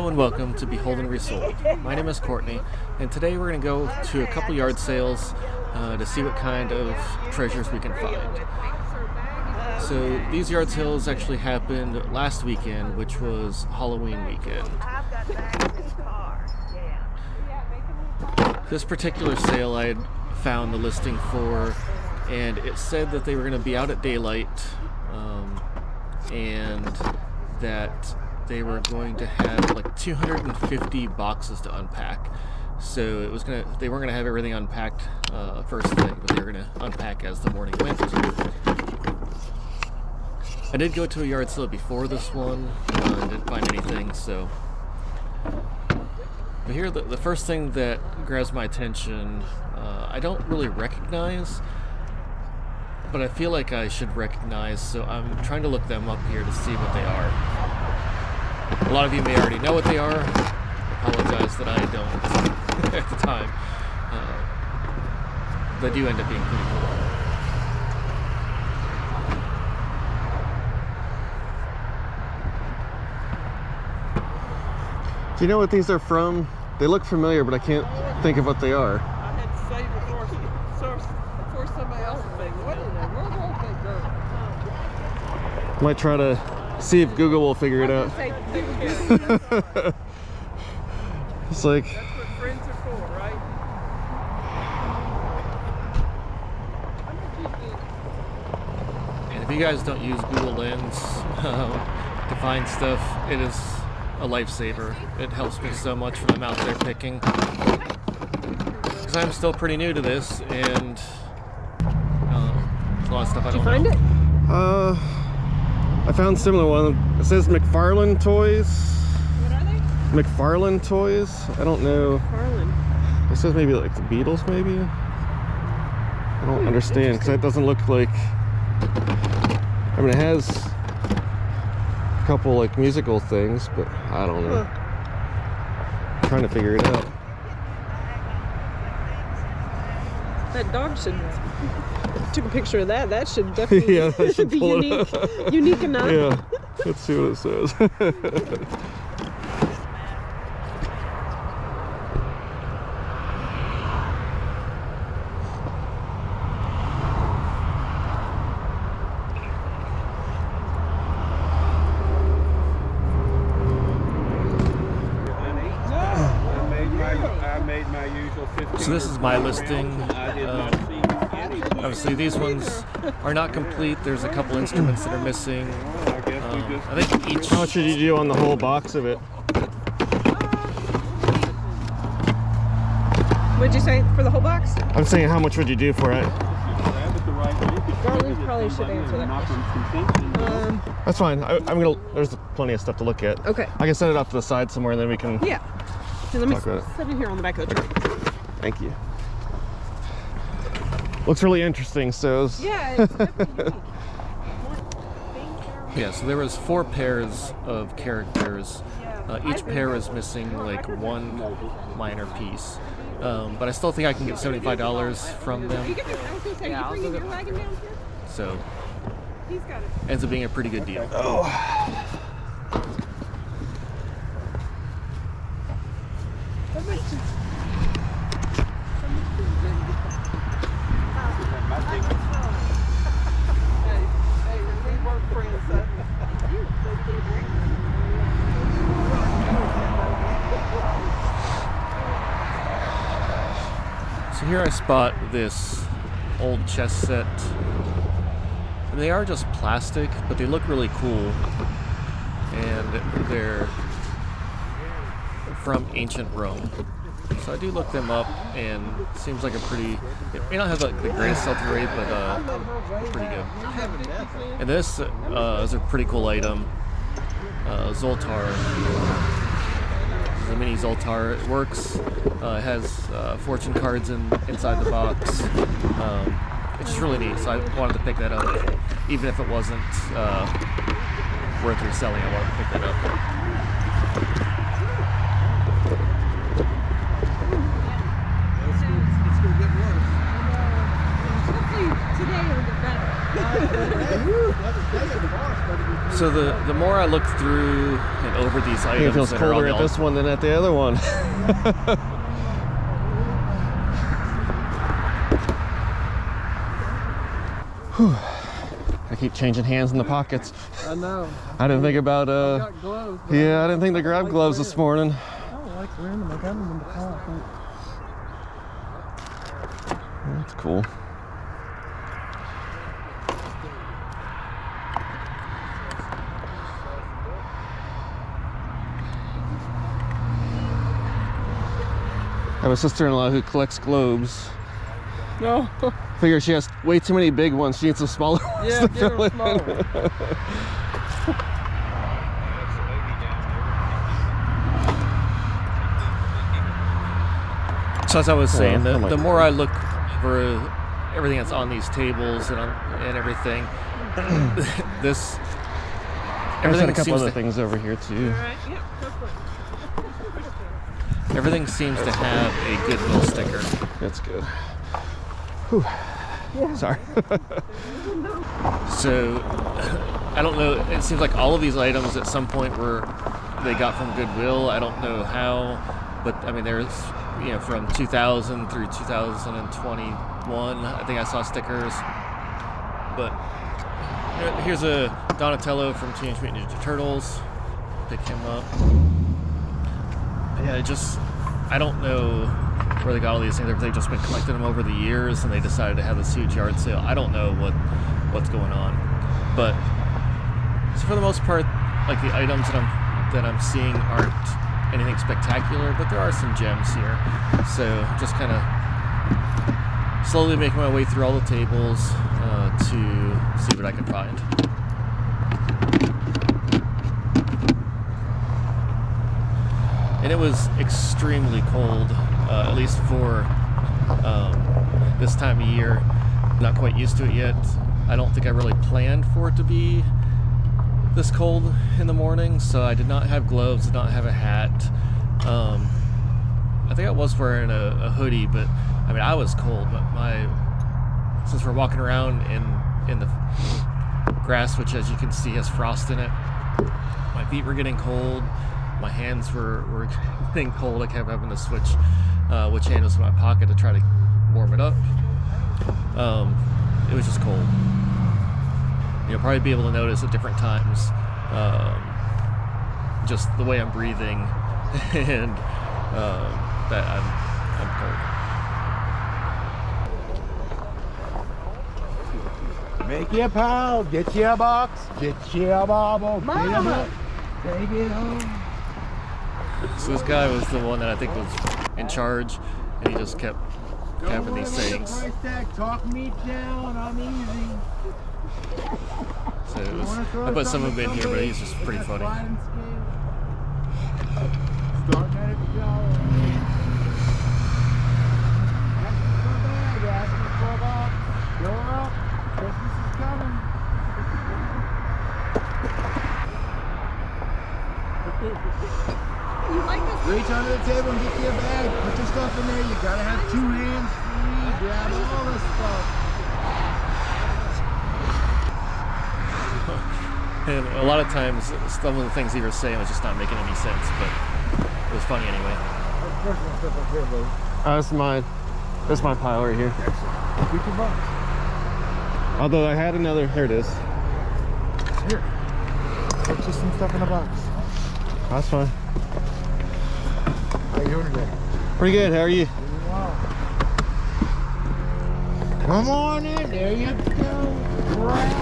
Hello and welcome to Behold and Resold. My name is Courtney, and today we're going to go to a couple yard sales to see what kind of treasures we can find. So these yard sales actually happened last weekend, which was Halloween weekend. This particular sale I had found the listing for, and it said that they were going to be out at daylight, and that they were going to have like 250 boxes to unpack. So they weren't gonna have everything unpacked first thing, but they were gonna unpack as the morning went. I did go to a yard sale before this one, didn't find anything. So, but here the first thing that grabs my attention, I don't really recognize, but I feel like I should recognize. So I'm trying to look them up here to see what they are. A lot of you may already know what they are. I apologize that I don't at the time. They do end up being pretty cool. Do you know what these are from? They look familiar, but I can't think of what they are. I had to say before somebody else thinks, what in the world are they? Might try to see if Google will figure it out. It's like, That's what friends are for, right? And if you guys don't use Google Lens to find stuff, it is a lifesaver. It helps me so much when I'm out there picking. Because I'm still pretty new to this, and there's a lot of stuff I don't know. Did you find it? I found a similar one. It says McFarlane Toys. What are they? McFarlane Toys? I don't know. Farland. It says maybe like the Beatles, maybe? I don't understand, because that doesn't look like... I mean, it has a couple like musical things, but I don't know. I'm trying to figure it out. That dog should... Took a picture of that. That should definitely Yeah, I should be pull it unique. up. Unique enough. Yeah, let's see what it says. So this is my listing. Obviously these ones are not complete. There's a couple instruments that are missing. I think each... How much did you do on the whole box of it? What'd you say for the whole box? I'm saying, how much would you do for it? Darlene probably should answer that question. That's fine. There's plenty of stuff to look at. Okay. I can set it off to the side somewhere, and then we can... Yeah. Here, let me Talk about it. set it here on the back of the truck. Thank you. Looks really interesting, so... Yeah, it's definitely unique. Yeah, so there was 4 pairs of characters. Each pair was missing like one minor piece. But I still think I can get $75 from them. So ends up being a pretty good deal. Oh. So here I spot this old chess set. They are just plastic, but they look really cool. And they're from ancient Rome. So I do look them up, and it seems like a pretty... It may not have like the greatest sell-through rate, but pretty good. And this is a pretty cool item. Zoltar. The mini Zoltar. It works. It has fortune cards inside the box. It's just really neat, so I wanted to pick that up. Even if it wasn't worth reselling, I wanted to pick that up. It's going to get worse. Hopefully today will get better. So the more I look through and over these I think it items feels that are on colder the at this one than at the other one. Whew. I keep changing hands in the pockets. I know. I didn't think about Got gloves. but yeah, I didn't think to grab like gloves wearing this them. morning. I don't like wearing them. I got them in the car. That's cool. I have a sister-in-law who collects globes. No. Figure she has way too many big ones. She needs some smaller ones Yeah, to get fill her in. small one. So as I was saying, oh my the more I look for everything that's on these tables and everything, this There's a everything couple seems other to, things over here too. All right. Yep. Go for it. everything seems to have a Goodwill sticker. That's good. Whew. Sorry. So I don't know. It seems like all of these items at some point they got from Goodwill. I don't know how, but I mean, there's from 2000 through 2021. I think I saw stickers. But here's a Donatello from Teenage Mutant Ninja Turtles. Pick him up. Yeah, I don't know where they got all these things. They've just been collecting them over the years, and they decided to have this huge yard sale. I don't know what's going on, but so for the most part, like the items that I'm seeing aren't anything spectacular, but there are some gems here. So just kind of slowly making my way through all the tables to see what I can find. And it was extremely cold, at least for this time of year. Not quite used to it yet. I don't think I really planned for it to be this cold in the morning, so I did not have gloves, did not have a hat. I think I was wearing a hoodie, but I mean, I was cold, but since we're walking around in the grass, which as you can see has frost in it, my feet were getting cold. My hands were getting cold. I kept having to switch which hand was in my pocket to try to warm it up. It was just cold. You'll probably be able to notice at different times just the way I'm breathing and that I'm cold. Make you a pile, get you a box, get you a bobble, get a book, take it home. So this guy was the one that I think was in charge, and he just kept having these sayings. Price tag, talk me down, I'm easy. So I put some of him in here, but he's just pretty funny. Starting at $1. Asking for a box, go up, Christmas is coming. Reach under the table and get you a bag. Put your stuff in there. You gotta have 2 hands free. Grab all this stuff. And a lot of times, some of the things he was saying was just not making any sense, but it was funny anyway. Personal stuff up here, bro. That's mine. That's my pile right here. Get your box. Although I had another. Here it is. Here. Put just some stuff in a box. That's fine. How you doing today? Pretty good. How are you? Wow. Come on in. There you go. Grab.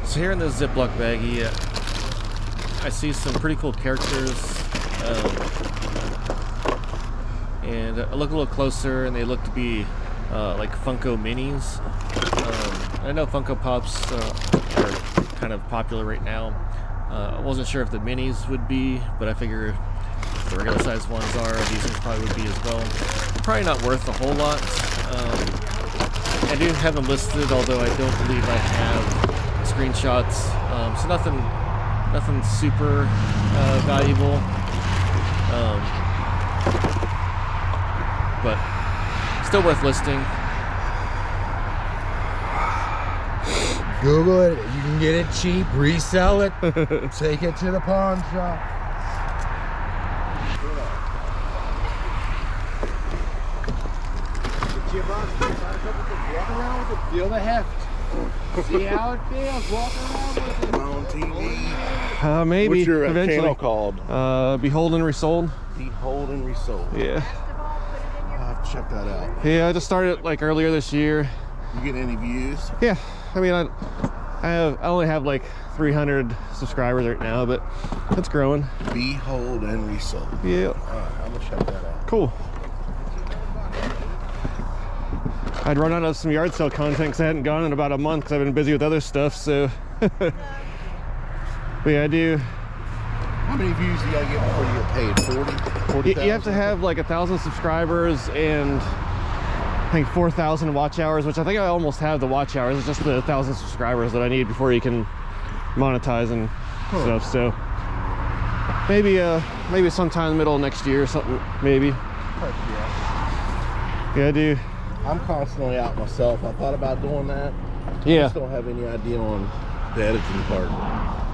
So here in this Ziploc baggie, I see some pretty cool characters, and I look a little closer, and they look to be like Funko Minis. I know Funko Pops are kind of popular right now. I wasn't sure if the Minis would be, but I figure the regular size ones are. These ones probably would be as well. Probably not worth a whole lot. I do have them listed, although I don't believe I have screenshots. So nothing super valuable. But still worth listing. Google it. You can get it cheap, resell it, take it to the pawn shop. Walk around with it, feel the heft. See how it feels, walk around with it. On TV. Maybe What's your eventually. channel called? Behold and Resold. Behold and Resold. Yeah. I'll have to check that out. Yeah, I just started like earlier this year. You getting any views? Yeah, I mean, I only have like 300 subscribers right now, but it's growing. Behold and Resold. Yeah. All right, I'm gonna check that out. Cool. I'd run out of some yard sale content because I hadn't gone in about a month because I've been busy with other stuff. So, but yeah, I do. How many views do you gotta get before you get paid? 40? You have to have like 1,000 subscribers and I think 4,000 watch hours, which I think I almost have the watch hours. It's just the 1,000 subscribers that I need before you can monetize and stuff. So maybe sometime in the middle of next year or something, maybe. Yeah, I do. I'm constantly out myself. I thought about doing that. I Yeah. just don't have any idea on the editing part.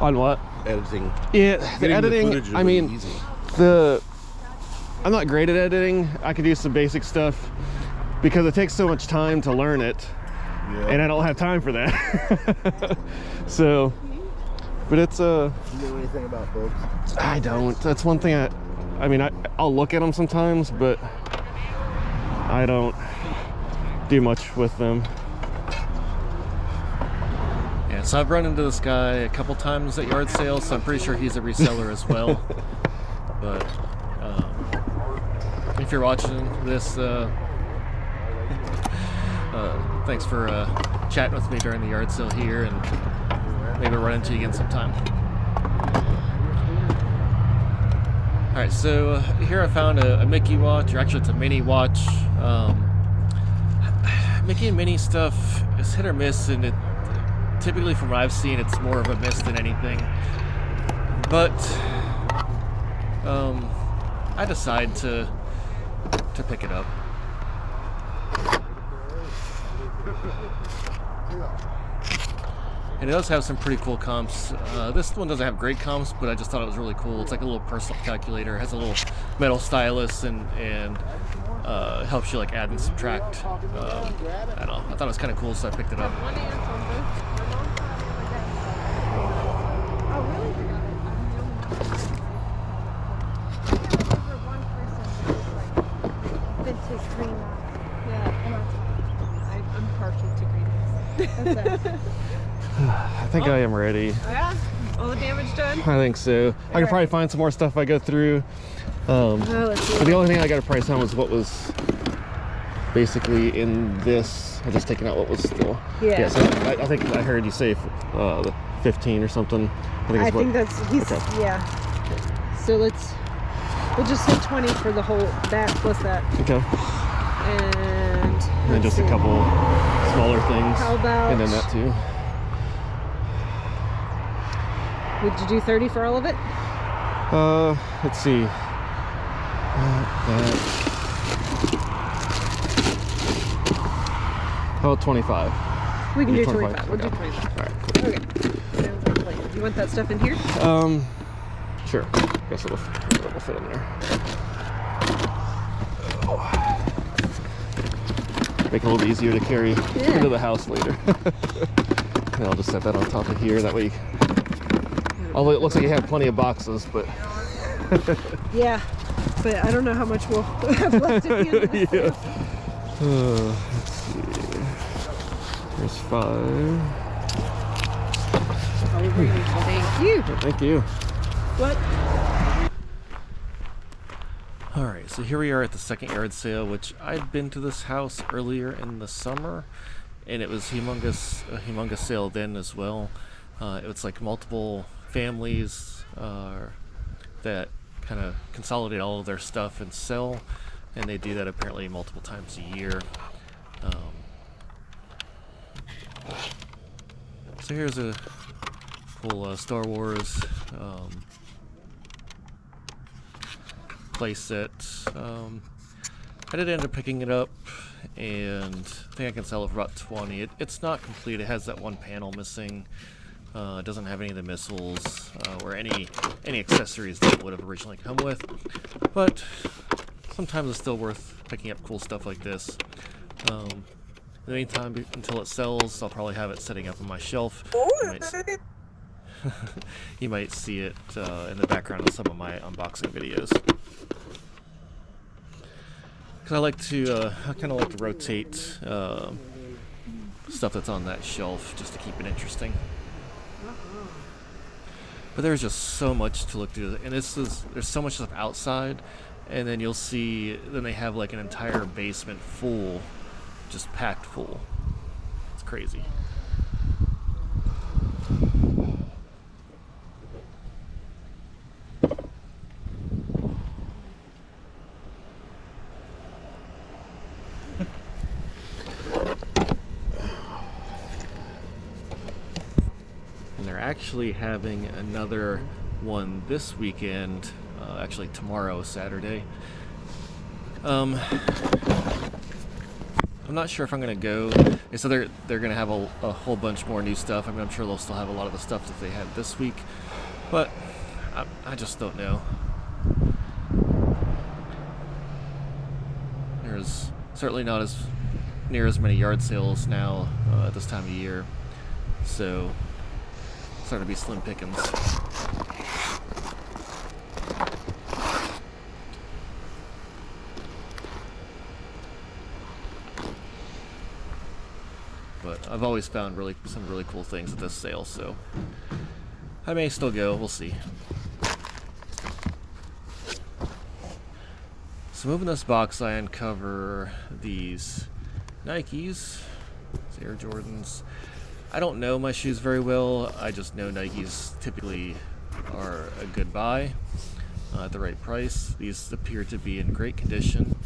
On what? Editing. Yeah, the Getting editing, footage is I mean, easy. I'm not great at editing. I can do some basic stuff because it takes so much time to learn it. Yeah. And I don't have time for that. So, but it's You know anything about books? I don't. That's one thing I mean, I'll look at them sometimes, but I don't do much with them. Yeah, so I've run into this guy a couple times at yard sales, so I'm pretty sure he's a reseller as well. But if you're watching this, thanks for chatting with me during the yard sale here, and maybe run into you again sometime. All right, so here I found a Mickey watch, or actually it's a mini watch. Mickey and Minnie stuff is hit or miss, and typically from what I've seen, it's more of a miss than anything. But I decide to pick it up. And it does have some pretty cool comps. This one doesn't have great comps, but I just thought it was really cool. It's like a little personal calculator. It has a little metal stylus and helps you like add and subtract. I don't know. I thought it was kind of cool, so I picked it up. I'm partial to green. I think I am ready. Oh yeah? All the damage done? I think so. I could probably find some more stuff I go through. Let's see. But the only thing I got a price on was what was basically in this. I just taken out what was still. Yeah. So I think I heard you say the 15 or something. I think that's Okay. yeah. So we'll just say 20 for the whole that plus that. Okay. And then just a couple smaller things. How about- And then that too. Would you do 30 for all of it? Let's see. How about 25? We can do 25. 25. We'll do Okay. 25. All right, cool. Okay. Sounds like a plan. You want that stuff in here? Sure. Guess it'll fit in there. Make it a little easier to carry into the house later. And I'll just set that on top of here. That way, although it looks like you have plenty of boxes, but Yeah, but I don't know how much we'll have left at the end of this. yeah. Let's see. There's 5. Thank you. Thank you. What? All right, so here we are at the second yard sale, which I'd been to this house earlier in the summer, and it was a humongous sale then as well. It was like multiple families that kind of consolidate all of their stuff and sell, and they do that apparently multiple times a year. So here's a cool Star Wars playset. I did end up picking it up, and I think I can sell it for about 20. It's not complete. It has that one panel missing. It doesn't have any of the missiles or any accessories that it would have originally come with. But sometimes it's still worth picking up cool stuff like this. In the meantime, until it sells, I'll probably have it sitting up on my shelf. You might see it in the background of some of my unboxing videos. Because I kind of like to rotate stuff that's on that shelf just to keep it interesting. But there's just so much to look through, and there's so much stuff outside, and then you'll see then they have like an entire basement full, just packed full. It's crazy. Actually having another one this weekend, actually tomorrow, Saturday. I'm not sure if I'm gonna go. So they're gonna have a whole bunch more new stuff. I mean, I'm sure they'll still have a lot of the stuff that they had this week, but I just don't know. There's certainly not as near as many yard sales now at this time of year, so starting to be slim pickings. But I've always found some really cool things at this sale, so I may still go. We'll see. So moving this box, I uncover these Nikes, these Air Jordans. I don't know my shoes very well. I just know Nikes typically are a good buy at the right price. These appear to be in great condition.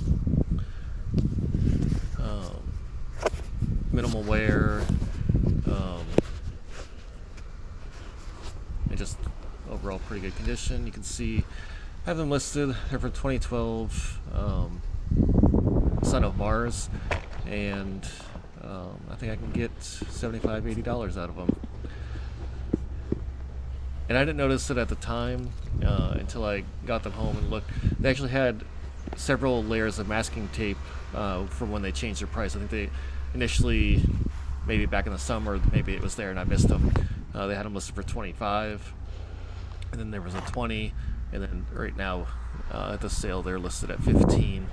Minimal wear. And just overall pretty good condition. You can see I have them listed. They're for 2012 Son of Mars, and I think I can get $75, $80 out of them. And I didn't notice it at the time until I got them home and looked. They actually had several layers of masking tape from when they changed their price. I think they initially, maybe back in the summer, maybe it was there and I missed them. They had them listed for 25, and then there was a 20, and then right now at the sale they're listed at 15.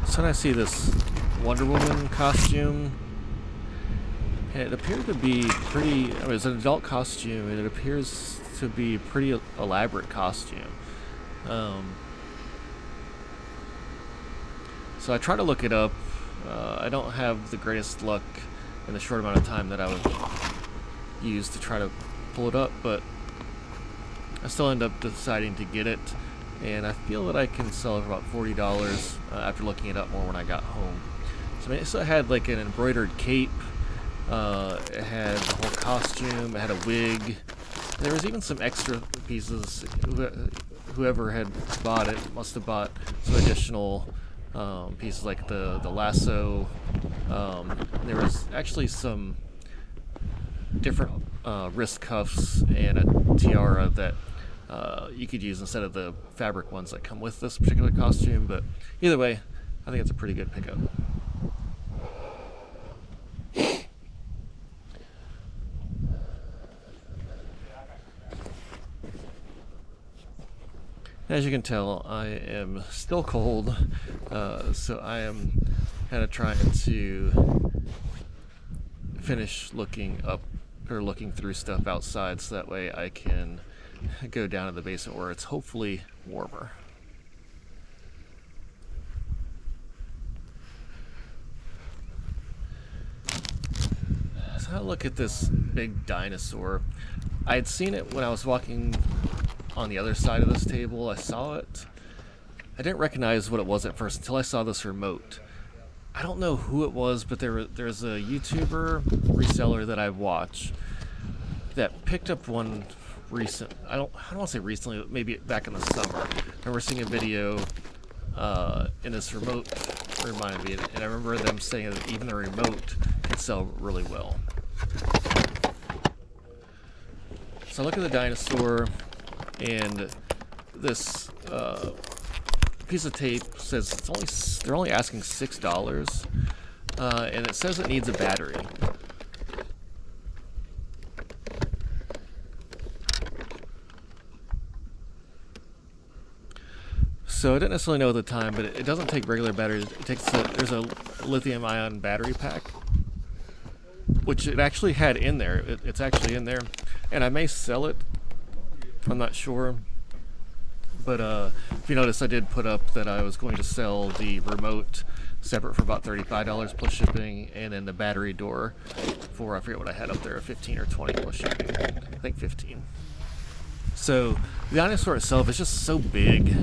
So then I see this Wonder Woman costume, and it appeared to be pretty, I mean, it's an adult costume, and it appears to be a pretty elaborate costume. So I try to look it up. I don't have the greatest luck in the short amount of time that I would use to try to pull it up, but I still end up deciding to get it. And I feel that I can sell it for about $40 after looking it up more when I got home. So it had like an embroidered cape, it had the whole costume, it had a wig. There was even some extra pieces. Whoever had bought it must have bought some additional pieces like the lasso. There was actually some different wrist cuffs and a tiara that you could use instead of the fabric ones that come with this particular costume. But either way, I think it's a pretty good pickup. As you can tell, I am still cold, so I am kind of trying to finish looking up or looking through stuff outside so that way I can go down to the basement where it's hopefully warmer. So I look at this big dinosaur. I had seen it when I was walking on the other side of this table. I saw it. I didn't recognize what it was at first until I saw this remote. I don't know who it was, but there's a YouTuber reseller that I watch that picked up one I don't want to say recently, but maybe back in the summer. I remember seeing a video and this remote reminded me, and I remember them saying that even the remote can sell really well. So I look at the dinosaur, and this piece of tape says they're only asking $6, and it says it needs a battery. So I didn't necessarily know at the time, but it doesn't take regular batteries. There's a lithium-ion battery pack, which it actually had in there. It's actually in there, and I may sell it. I'm not sure. But if you notice, I did put up that I was going to sell the remote separate for about $35 plus shipping, and then the battery door for, I forget what I had up there, 15 or 20 plus shipping. I think 15. So the dinosaur itself is just so big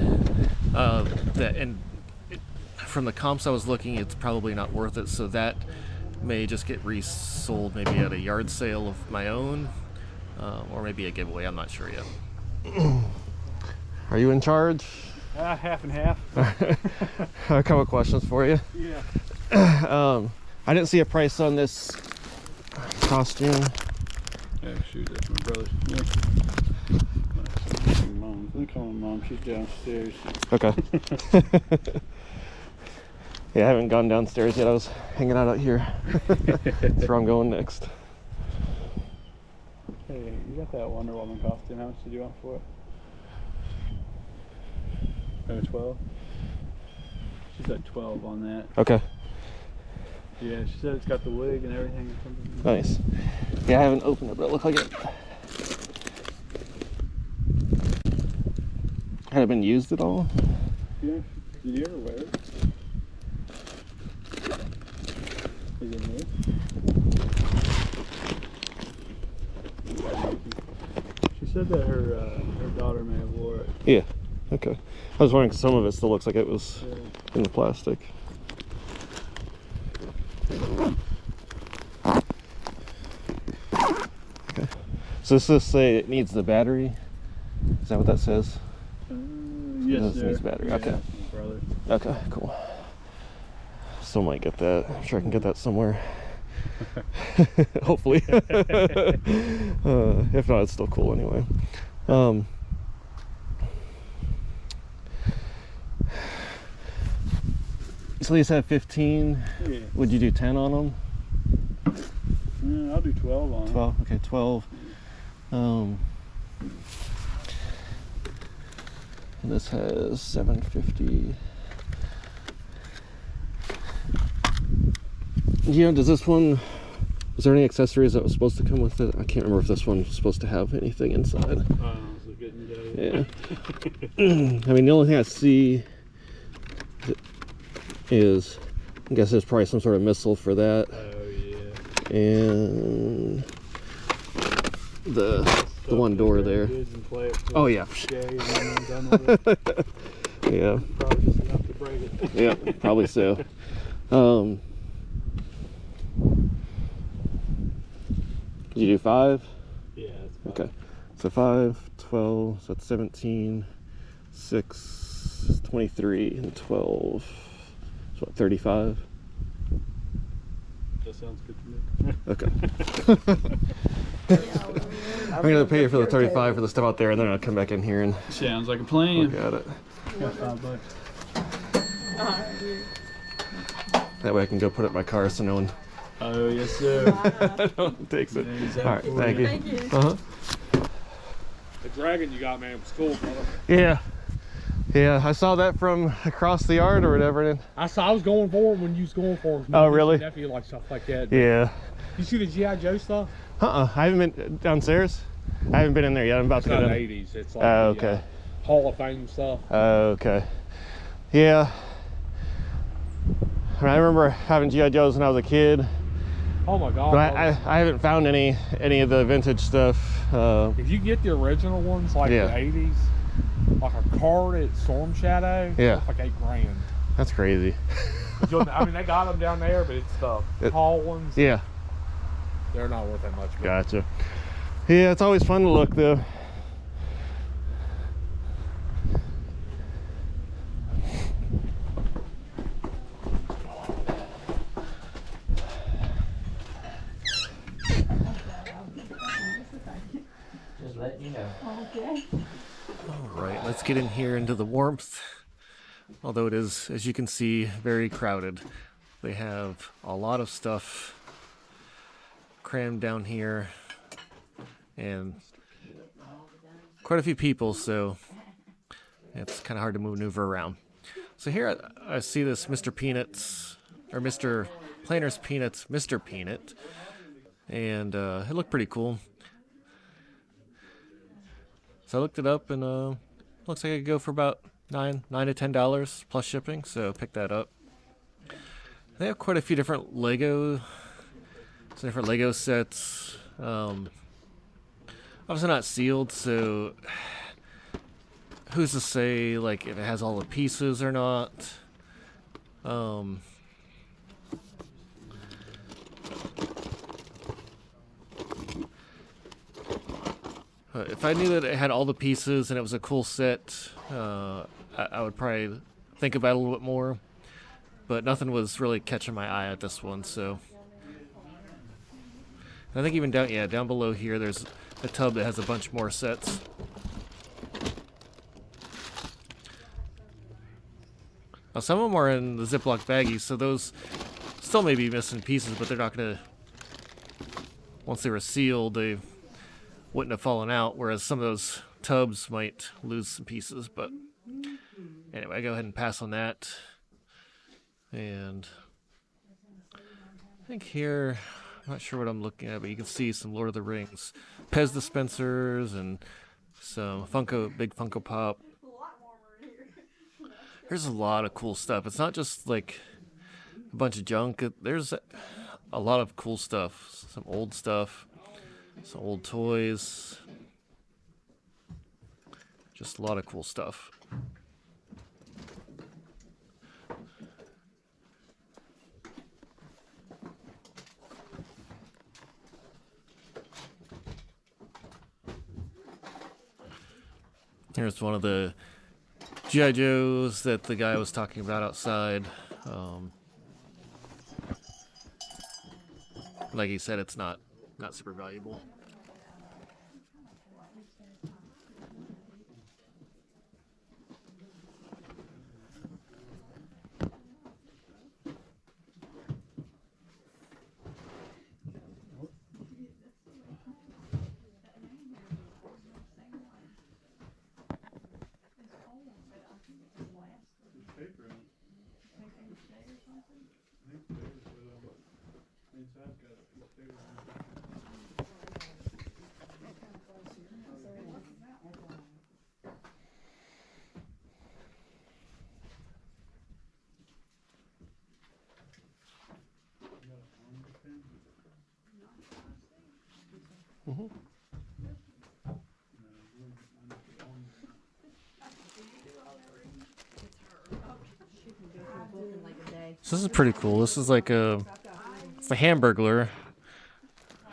from the comps I was looking, it's probably not worth it. So that may just get resold maybe at a yard sale of my own, or maybe a giveaway. I'm not sure yet. Are you in charge? Half and half. A couple questions for you. Yeah. I didn't see a price on this costume. Yeah, shoot, that's my brother's. Yeah. Mom, let me call my mom. She's downstairs. Okay. Yeah, I haven't gone downstairs yet. I was hanging out here. That's where I'm going next. Hey, you got that Wonder Woman costume? How much did you want for it? 12. She's at 12 on that. Okay. Yeah, she said it's got the wig and everything. Nice. Yeah, I haven't opened it, but it looked like it had it been used at all. Yeah. Did you ever wear it? Is it new? She said that her daughter may have wore it. Yeah. Okay. I was wondering, some of it still looks like it was in the plastic. Okay. So does this say it needs the battery? Is that what that says? Yes, It needs battery. Yeah, Okay. brother. Okay, cool. Still might get that. I'm sure I can get that somewhere. Hopefully. If not, it's still cool anyway. So these have 15. Yeah. Would you do 10 on them? I'll do 12 on 12. Okay, 12. And this has 750. Yeah, does this one, is there any accessories that was supposed to come with it? I can't remember if this one was supposed to have anything inside. it. Oh, so getting Yeah. I mean, the only thing I see is, I guess there's probably some sort of missile for that. Oh, yeah. And the one door there. Oh, yeah. Yeah. Probably just enough to break it. Yeah, probably so. Did you do 5? Yeah, that's fine. Okay. So 5, 12, so that's 17, 6, 23, and 12. So what, 35? That sounds good to me. Okay. I'm going to pay you for the 35 for the stuff out there, and then I'll come back in here and Sounds like a plan. look at it. Got $5. That way I can go put it in my car so no one Oh, yes, sir. takes it. There's that All right, for thank you. Thank you. Uh-huh. The dragon you got, man, was cool, brother. Yeah. Yeah, I saw that from across the yard or whatever. And I was going for him when you was going for him. oh, really? Nephew like stuff like that. Yeah. You see the G.I. Joe stuff? I haven't been downstairs. I haven't been in there yet. I'm about It's to go not down. the 80s. It's like Oh, the, okay. Hall of Fame stuff. Oh, okay. Yeah. I remember having G.I. Joes when I was a kid. Oh my God. But I haven't found any of the vintage stuff. If you get the original ones, like Yeah. the 80s, like a card at Storm Shadow, Yeah. it's like $8 grand. That's crazy. I mean, they got them down there, but it's the tall ones. Yeah. They're not worth that much. But Gotcha. Yeah, it's always fun to look though. Just letting you know. Okay. All right, let's get in here into the warmth. Although it is, as you can see, very crowded. They have a lot of stuff crammed down here and quite a few people, so it's kind of hard to maneuver around. So here I see this Mr. Peanuts, or Mr. Planner's Peanuts, Mr. Peanut, and it looked pretty cool. So I looked it up, and looks like I could go for about $9 to $10 plus shipping, so pick that up. They have quite a few different Lego sets. Obviously not sealed, so who's to say like if it has all the pieces or not. If I knew that it had all the pieces and it was a cool set, I would probably think about it a little bit more. But nothing was really catching my eye at this one, so. And I think even down below here, there's a tub that has a bunch more sets. Now, some of them are in the Ziploc baggies, so those still may be missing pieces, but they're not going to. Once they were sealed, they wouldn't have fallen out, whereas some of those tubs might lose some pieces. But anyway, I go ahead and pass on that. And I think here, I'm not sure what I'm looking at, but you can see some Lord of the Rings Pez dispensers and some big Funko Pop. There's a lot of cool stuff. It's not just like a bunch of junk. There's a lot of cool stuff. Some old stuff, some old toys. Just a lot of cool stuff. Here's one of the G.I. Joes that the guy was talking about outside. Like he said, it's not super valuable. So this is pretty cool. This is like it's the Hamburglar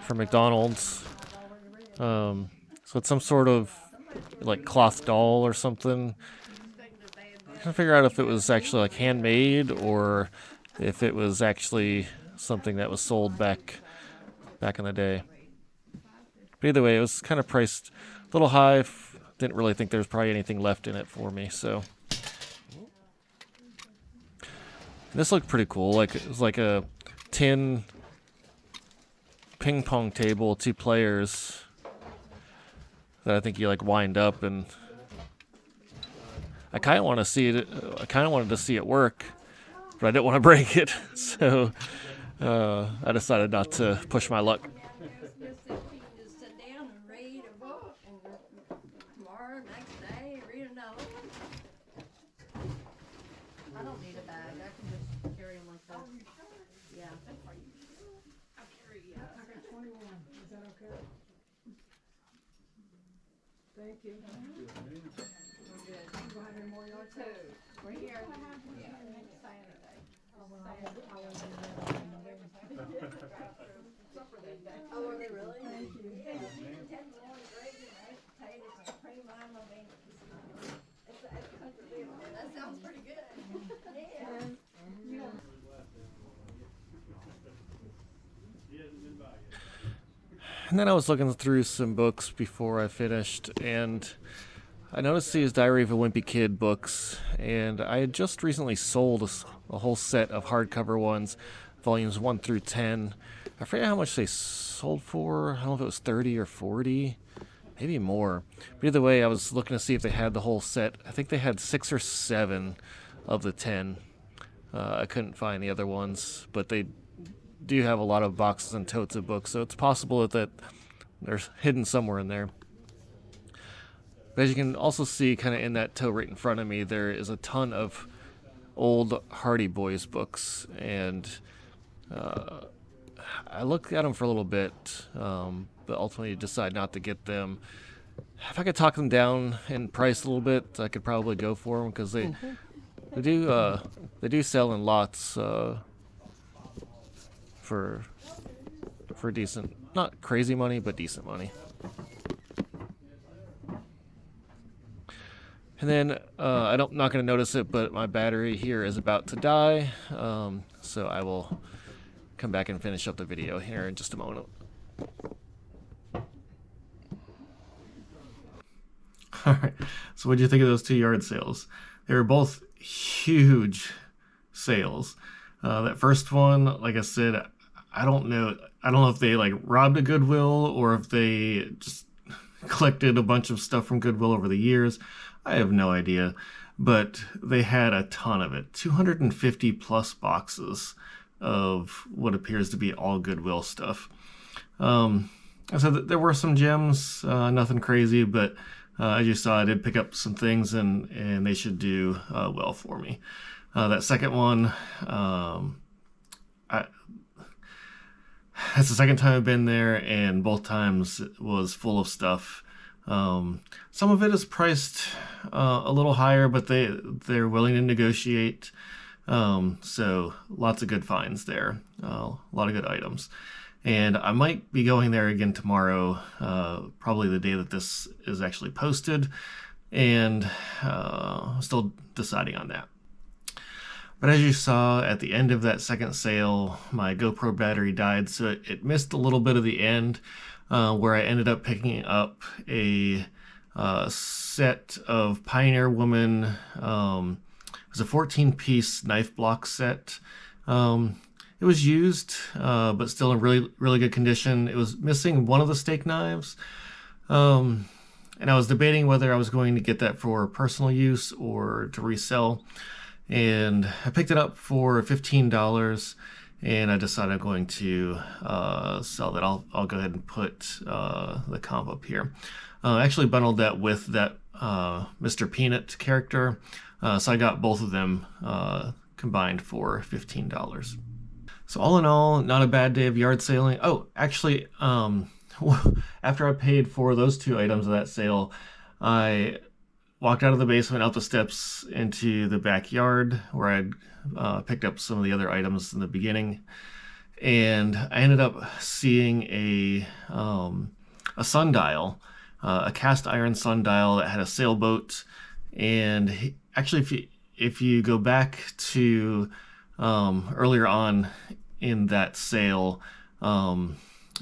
from McDonald's. So it's some sort of like cloth doll or something. I'm trying to figure out if it was actually like handmade or if it was actually something that was sold back in the day. But either way, it was kind of priced a little high. Didn't really think there was probably anything left in it for me, so. This looked pretty cool. Like it was like a tin ping pong table, 2 players that I think you like wind up and I kind of want to see it. I kind of wanted to see it work, but I didn't want to break it, so I decided not to push my luck. Just if you can just sit down and read a book, and tomorrow, next day, read another one. I don't need a bag. I can just carry them like that. Yeah. Thank you. We're here. Oh, are they really? Thank you. Yeah. 10 more gravy, mashed potatoes, cream lime. I mean, that sounds pretty good. Yeah. And then I was looking through some books before I finished, and I noticed these Diary of a Wimpy Kid books, and I had just recently sold a whole set of hardcover ones, volumes 1 through 10. I forget how much they sold for. I don't know if it was 30 or 40, maybe more. But either way, I was looking to see if they had the whole set. I think they had 6 or 7 of the 10. I couldn't find the other ones, but they do have a lot of boxes and totes of books, so it's possible that they're hidden somewhere in there. But as you can also see kind of in that tote right in front of me, there is a ton of old Hardy Boys books, and I looked at them for a little bit, but ultimately decided not to get them. If I could talk them down in price a little bit, I could probably go for them, because they do sell in lots for decent, not crazy money, but decent money. And then I'm not going to notice it, but my battery here is about to die, so I will come back and finish up the video here in just a moment. Alright, so what do you think of those 2 yard sales? They were both huge sales. That first one, like I said, I don't know if they like robbed a Goodwill or if they just collected a bunch of stuff from Goodwill over the years. I have no idea, but they had a ton of it. 250 plus boxes of what appears to be all Goodwill stuff. So there were some gems, nothing crazy, but as you saw, I did pick up some things, and they should do well for me. That second one, that's the second time I've been there, and both times it was full of stuff. Some of it is priced a little higher, but they're willing to negotiate. So lots of good finds there, a lot of good items. And I might be going there again tomorrow, probably the day that this is actually posted, and I'm still deciding on that. But as you saw at the end of that second sale, my GoPro battery died, so it missed a little bit of the end, where I ended up picking up a set of Pioneer Woman. It was a 14-piece knife block set. It was used, but still in really good condition. It was missing one of the steak knives, and I was debating whether I was going to get that for personal use or to resell. And I picked it up for $15, and I decided I'm going to sell that. I'll go ahead and put the comp up here. I actually bundled that with that Mr. Peanut character, so I got both of them combined for $15. So all in all, not a bad day of yard selling. Oh, actually, after I paid for those 2 items of that sale, I walked out of the basement, out the steps into the backyard where I'd picked up some of the other items in the beginning, and I ended up seeing a sundial, a cast iron sundial that had a sailboat. And actually, if you go back to earlier on in that sale, I'm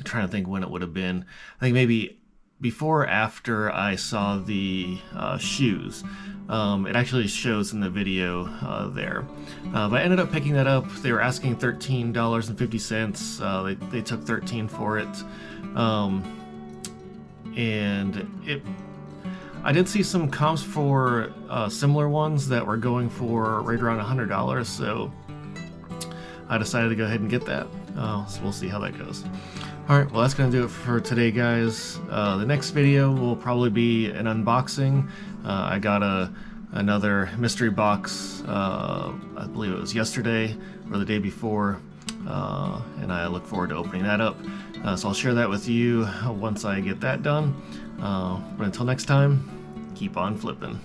trying to think when it would have been. I think maybe before or after I saw the shoes. It actually shows in the video there. But I ended up picking that up. They were asking $13.50. They took $13 for it. And I did see some comps for similar ones that were going for right around $100, so I decided to go ahead and get that. So we'll see how that goes. Alright, well that's going to do it for today, guys. The next video will probably be an unboxing. I got another mystery box, I believe it was yesterday or the day before, and I look forward to opening that up. So I'll share that with you once I get that done. But until next time, keep on flipping.